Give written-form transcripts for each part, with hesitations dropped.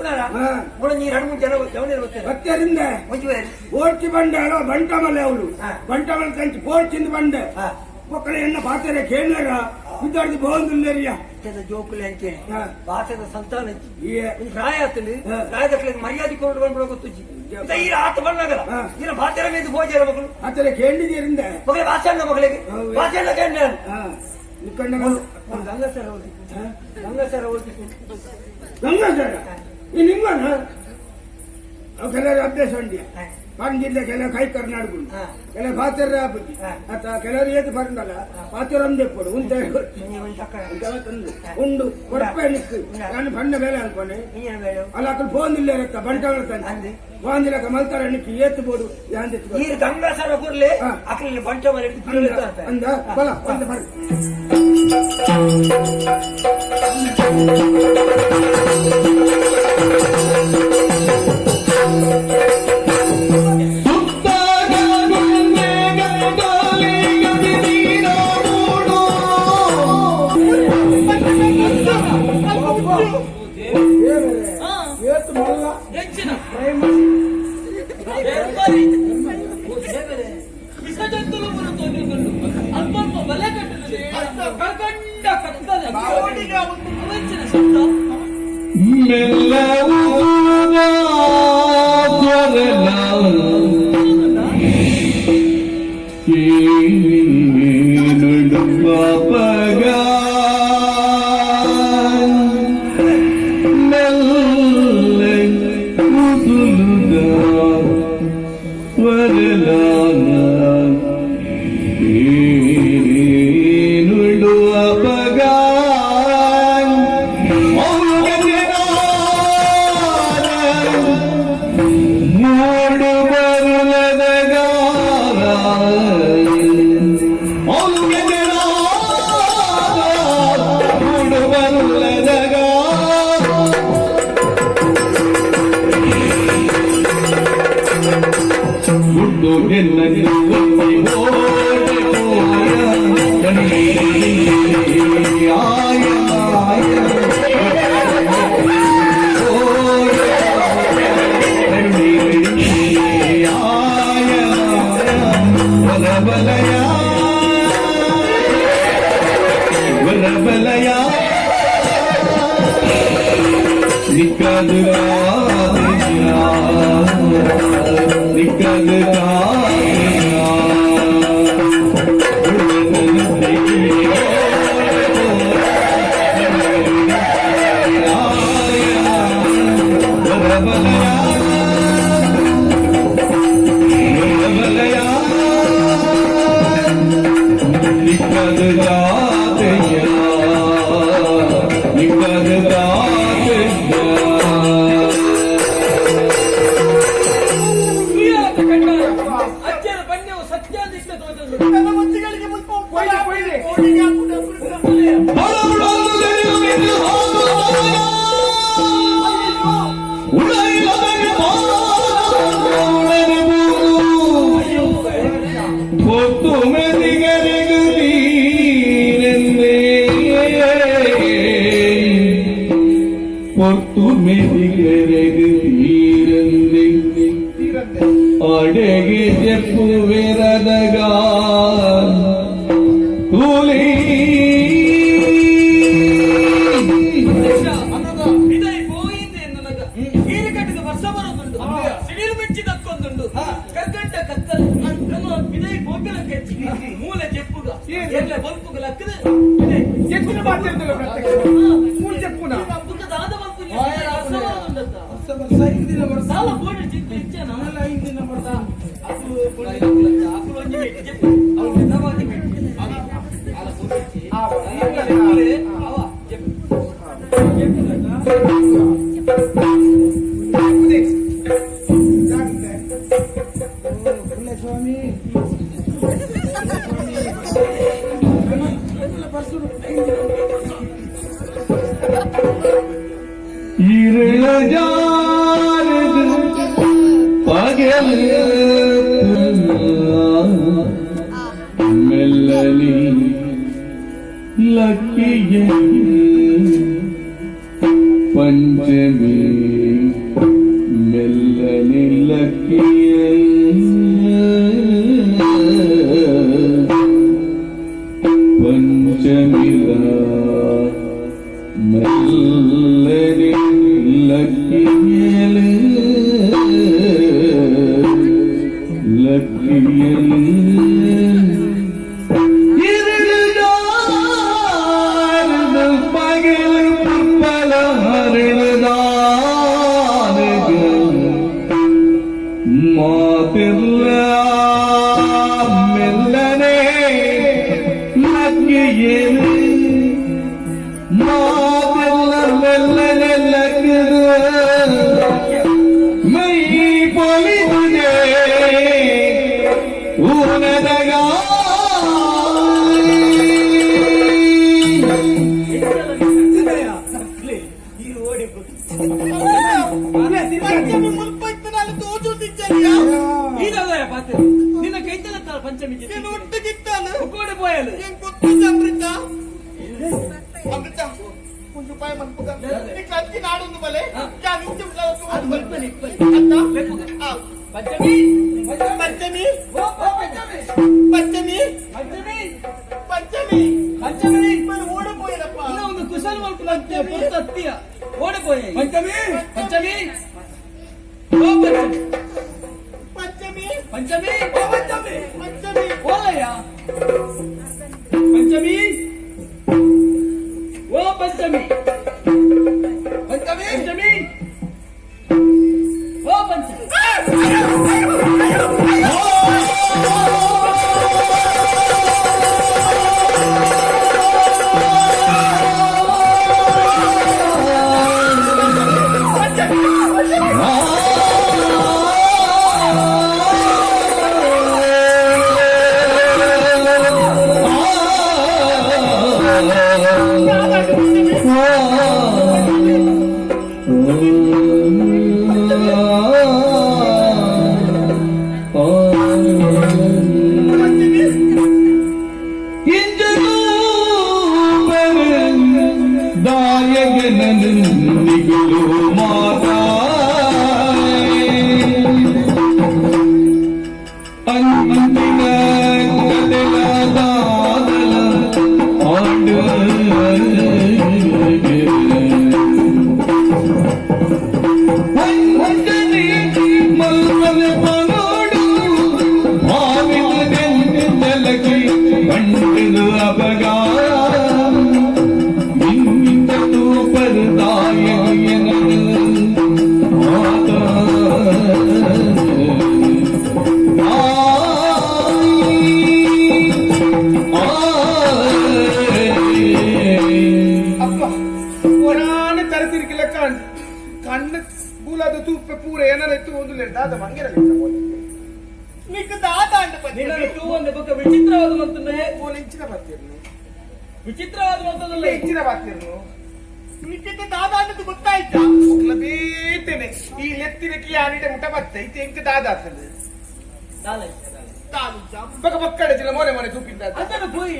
ನೀ 2-3 ಜನ ಬತ್ತರಿಂದ ಓಡ್ತಿ ಬಂಡೆ ಅಲ್ಲ ಬಂಟಮಲೆ ಅವಳು ಬಂಟಮಲೆ ಕಂಚು ಪೋಡ್ಚಿಂದ ಬಂಡೆ ಮಕ್ಕಳು ಎನ್ನ ಪಾತ್ರೆ ಕೇಳರ ವಿದ್ಯಾರ್ಥಿ ಬೋಂದಿಲ್ಲ ಜೋಕುಲಿ ಅಂಚೆ ಭಾಷೆದ ಸಂತಾನ ಪ್ರಾಯ ಆಗ್ತದೆ ಪ್ರಾಯದಕ್ಕೆ ಮರ್ಯಾದೆ ಕೊಂಡು ಗೊತ್ತುಜ್ಜಿ ಈ ಆತ ಬಂದಾಗಲ್ಲ ನೀನು ಭಾಷೆ ಮೇಲೆ ಹೋಜಾರ ಮಕ್ಕಳು ಆತರ ಕೇಳಿದ್ದೀರಿಂದ ಮಕ್ಕಳಿಗೆ ಭಾಷೆ ಮಕ್ಕಳಿಗೆ ಭಾಷೆ ಕೇಳ ಗಂಗಸರ ಗಂಗಾಸರ ಈ ನಿಮ್ಮನ ಕೆಲವರು ಅಭ್ಯಾಸ ಉಂಟು ಬಂದಿಲ್ಲ ಕೆಲವು ಕೈ ಕರ್ನಾಟಕ ಕೆಲವು ಪಾತ್ರ ಅಥವಾ ಕೆಲವರು ಏದು ಬಂದಲ್ಲ ಪಾತ್ರ ಒಂದೇ ಕೊಡು ಉಂಡು ಕೊಡಪೆ ನಿಕ್ಕು ನಾನು ಬಣ್ಣ ಬೇಲೆ ಅನ್ಕೊಂಡೆ ಅಲ್ಲ ಅక్కడ ಬೋಂದಿಲ್ಲ ಇರತ್ತ ಬಂಟಗಳು ತಂದೆ ಬೋಂದಿಲ್ಲ ಮಲ್ತಾರ ನಿಕ್ಕಿ ಏತ್ಬೋದು ನೀರು ಗಂಗಾಸರ ಬರಲಿ ಅಕ್ಕಲ್ಲಿ ಬಂಟ ಅಂದ ಬಲ ಬಂದ ಬರ್ರಿ ಅಡೆಗೆ ಜಪ್ಪುವೆರದಗ ಕೂಲಿ ಇದಾಯಿ ಪೋಯಿಂದೆ ನನಗ ಹೀರಿ ಕಟ್ಟಿದ ವರ್ಷ ಬರೋದುಂಟು ಸಿಡಿಲು ಮೆಚ್ಚಿದಕ್ಕೊಂದುಂಟು ಕರ್ಕಂಡ ಕತ್ತಲು ಇದಾಯಿ ಗೋಕಲ ಕೆಚ್ಚಿ ಮೂಲೆ ಜಪ್ಪುಗ ಎಲ್ಲ ಬಂಪುಗ ಲಕ್ಕದ ಜಪ್ಪುನ ಮಾತಾಡ್ತೇವೆ ಮೂಲ ಜಪ್ಪುನ ದಾದ ಬಂಪು ಸಾಲ ಬೋರ್ಡ್ ಚಿಕ್ಕ ಇಚ್ಛೆ ನಮ್ಮಲ್ಲ ಹಿಂದಿನ ಬರ್ದ ಅಸಲು ಅಸಲು ಒಂಜಿ ಮೆಟ್ಟಿ ಜಪ್ಪು ಅವ್ರು ನಿಧಾನವಾಗಿ ಮೆಟ್ಟಿ ಅಲ್ಲ ಸೂಚಿ ಅವ ಜಪ್ಪು ಸ್ವಾಮಿ ಮೆಲ್ಲಲಿ ಲಕ್ಕಿಯ ಪಂಚಮಿ ಮೈ ಪೊಲಿದೆ ಊನದಗ పంచమి ముల్పైతున్నాను తోచుదించాలియా ఈదవయ పాతే నిన్న కైతలతాల పంచమి నేను ఒట్టుగిట్టాను కోడిపోయాను నేను కొత్త అమృత అమృత కొంచెం పై మనపుగా నీకు అత్తి నాడుంది భలే యా నిత్యం కావచ్చు పంచమి పంచమి ఓ పంచమి పంచమి పంచమి పంచమి పంచమి మరి ఓడిపోయారప్ప ಒಂದು ಕುಶಲ ಮಲ್ಪಂತೆ ಪುರ್ತತ್ತಿಯ ಓಡಿపోయాయి పంచమి పంచమి ఓ పంచమి పంచమి పంచమి ఓ పంచమి పంచమి ఓలయ్య పంచమి ఓ పంచమి పంచమి పంచమి ఓ పంచమి ಕಣ್ಣು ಬೂಲಾದ ತೂಪೆ ಪೂರ ಏನಾಯ್ತು ಒಂದು ದಾದ ಮಂಗಿರಲಿ నీకు దాదా అంటే ಒಂದು ಬೊಕ್ಕ ವಿಚಿತ್ರವಾದ ಮಂತಂದ್ರೆ ಇಂಚಿನ ಬರ್ತಿರ್ನು ವಿಚಿತ್ರವಾದ ಮಂತಂದ್ರೆ ಇಂಚಿನ ಬರ್ತಿರ್ನು ನಿಕ್ಕಿದ್ದ ದಾದಾ ಅನ್ನೋದು ಗೊತ್ತಾಯ್ತಾ ಬೇತೇನೆ ಈ ಲೆತ್ತಿನಕ್ಕೆ ಯಾರಿಡೆ ಮುಟ ಬರ್ತೈತೆ ಇಂಕ ದಾದಾ ಆಗ್ತದೆ ಬಕ್ಕ ಬಕ್ಕಡೆ ಜಿಲ್ಲ ಮೋನೆ ಮನೆ ತೂಪಿದ್ದ ಅದನ್ನು ಪೋಯಿ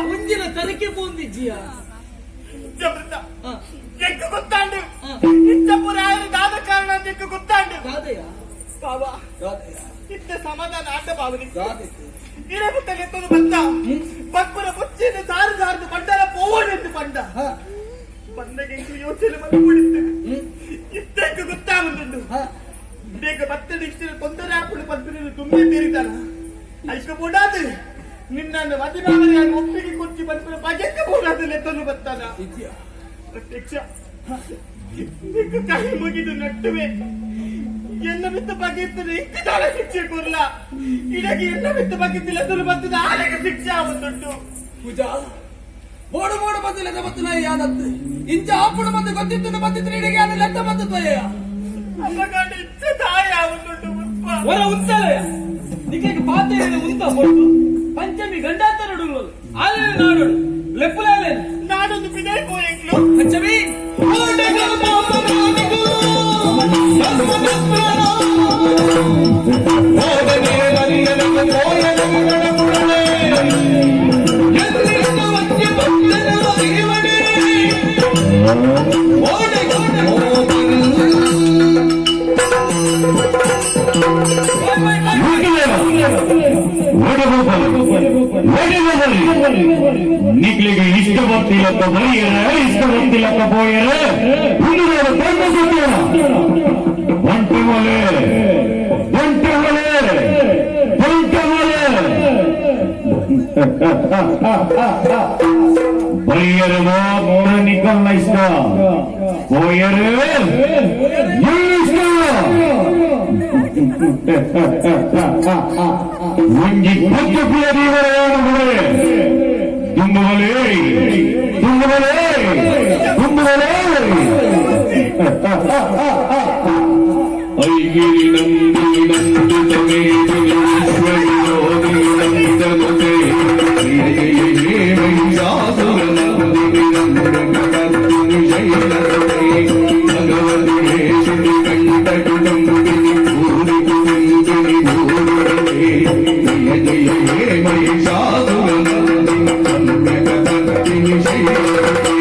ಮುಂಜಿನ ತರಕೆ ಪೋಂದಿಜ್ಜಿಯ ಎಕ್ಕ ಗೊತ್ತಾಂಡು ಇಷ್ಟಪುರ ದಾದ ಕಾರಣ ಅಂತ ಎಕ್ಕ ಗೊತ್ತಾಂಡು ಗಾದೆಯ ಬಾಬಾ ಇತ್ತ ಸಮಾಧಾನ ಆಟ ಬಾವನಿ ಇರಬುತ್ತಲೆ ಎತ್ತದು ಬಂದ ಬಕ್ಕುರ ಬುಚ್ಚಿನ ಸಾರು ಸಾರದು ಬಂಡಲ ಪೋವನೆಂದು ಬಂದ ಬಂದಗೆ ಯೋಚನೆ ಮಾಡಿಕೊಂಡಿದ್ದೆ ಇಷ್ಟಕ್ಕ ಗೊತ್ತಾಗುಂಟು ಬೇಗ ಬತ್ತಡಿ ಇಷ್ಟ ತೊಂದರೆ ಹಾಕೊಂಡು ಬಂದು ತುಂಬೆ ತೀರಿತಾನ ಐಕ ಬೋಡಾದು ನಿನ್ನನ್ನು ಮದುವೆ ಒಪ್ಪಿಗೆ ಕೊಚ್ಚಿ ಬಂದ ಬಗೆಕ್ಕ ಬೋಡಾದು ಲೆತ್ತಲು ಬರ್ತಾನ ಪ್ರತ್ಯಕ್ಷ ಕೈ ಮುಗಿದು ನಟ್ಟುವೆ ಎನ್ನ ಬಿತ್ತ ಬಗೆತ್ತದೆ ಇಂಕದಾಳ ಶಿಕ್ಷೆ ಕೊರ್ಲ ಇಡಗಿ ಎನ್ನ ಬಿತ್ತ ಬಗೆತಿಲ್ಲ ತುಳು ಬರ್ತದ ಆಲೆಗೆ ಶಿಕ್ಷೆ ಆಗುತ್ತುಂಟು ಪೂಜಾ ಬೋಡು ಬೋಡು ಬದ್ದು ಲೆತ್ತ ಬತ್ತು ಯಾದತ್ತು ಇಂಚ ಆಪುಡು ಬಂದು ಗೊತ್ತಿತ್ತು ಬತ್ತಿತ್ತು ಇಡಗಿ ಅದು ಲೆತ್ತ ಬದ್ದು ಅಮ್ಮಗಾಂಡ ಇಚ್ಚ ತಾಯಿ ಆಗುತ್ತುಂಟು ಹೊರ ಉಂಟಲಯ ನಿಮಗೆ ಪಾತ್ರೆ ಉಂಟ ಹೊಟ್ಟು ಪಂಚಮಿ ಗಂಡಾಂತರಡು ಆಲೆ ನಾಡು ಲೆಪ್ಪುಲಾಲೆ ನಾಡೊಂದು ಬಿಡೈ ಪೋಯೆಂಗ್ಲು ಪಂಚಮಿ ಓಡಬಹುದು ನಿಕ್ಲಿಗೆ ಇಷ್ಟ ಗೊತ್ತಿಲ್ಲಕ್ಕ ಬರೀಯರ ಇಷ್ಟ ಗೊತ್ತಿಲ್ಲಕ್ಕ ಬೋಯರ ಒಂಟೆ ಒಲೆ ಒಂಟೆ ಒಲೆ ಒಂಟೆ ಒಲೆ ಬರೀಯರ ಮಾತ್ರ ನಿಕಲ್ನ ಇಷ್ಟ ಬೋಯರ ಇಷ್ಟ ಒಂಜಿ ಪುಟ್ಟು ದೇವರೇ ತುಂಬುವಲೇ ತುಂಬುವಲೇ ತುಂಬುವಲೇ ಐಗಿರಿ ನಂದಿ ನಂದಿತಮೇ ಈಶ್ವರಿ ನಂದನತೆ ಮಹಿಷಾಸುರ ನಂದಿನಿ ನಂದನ ಶೈಲತೆ ಭಗವತಿ ಶ್ರೀ ಕಂಠ ಕುಟುಂಬಿನಿ ಭೂರಿ ಕುಟುಂಬಿನಿ ಭೂರತೆ ಜಯ ಜಯ ಹೇ ಮಹಿಷಾಸುರ ನಂದಿನಿ ನಂದನ ಶೈಲತೆ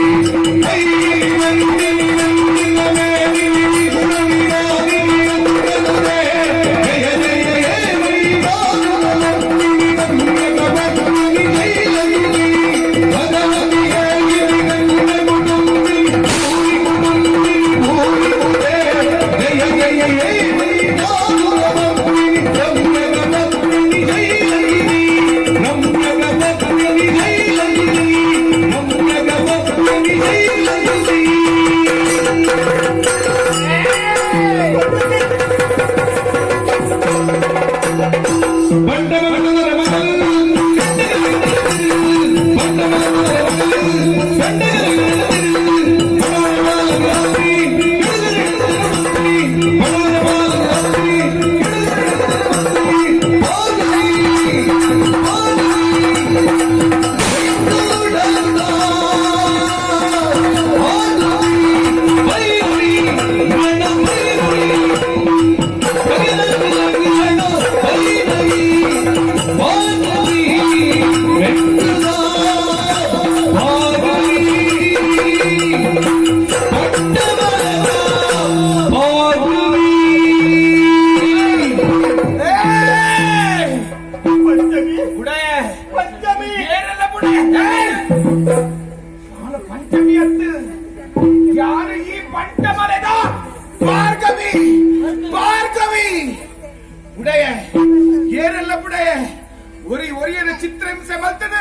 ಚಿತ್ರಹಿಂಸೆ ಮಲ್ತನು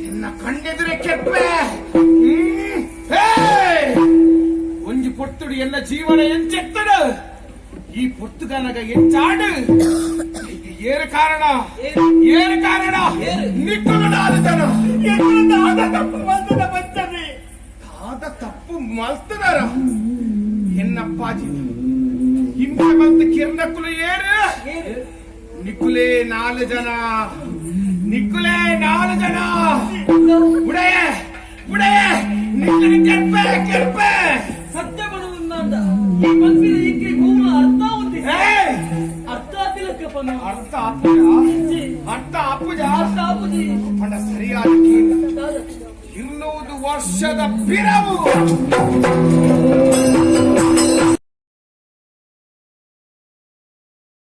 ಎನ್ನ ಕಂಡೆದುರೆ ಕೆಪ್ಪೆ ಒಂಜಿ ಪೊರ್ತುಡು ಎನ್ನ ಜೀವನ ಎಂಚೆತ್ತಡು ಈ ಪೊರ್ತುಗನಗ ಎಂಚಾಡು ಏರು ಕಾರಣ ಏರು ಕಾರಣ ನಿಕ್ಕುಗಳು ಆಲತನ ಆದ ತಪ್ಪು ಮಲ್ತದ ಬಚ್ಚದಿ ಆದ ತಪ್ಪು ಮಲ್ತದಾರ ಎನ್ನಪ್ಪಾಜಿ ಹಿಂಸೆ ಮಲ್ತ ಕಿರ್ನಕ್ಕುಲು ಏರು ನಿಕ್ಕುಲೇ 4 ಜನ ನಿಕ್ಕುಲೇ 4 ಜನ ಉಡಯ ಉಡಯ ನಿಕ್ಕುಲಿ ಕೆರ್ಪೆ ಕೆರ್ಪೆ ಸತ್ಯ ಬಡುವುದಂದ ಈ ಮಂದಿರ ಇಕ್ಕಿ ಭೂಮಿ ಅರ್ಥ ఉంది ಅರ್ಥ ತಿಲಕ ಪನ ಅರ್ಥ ಅಪ್ಪುಜ ಅರ್ಥ ಅಪ್ಪುಜ ಅರ್ಥ ಅಪ್ಪುಜಿ ಪಂಡ ಸರಿಯಾದ ಕೀಲು 200 ವರ್ಷದ ಪಿರವು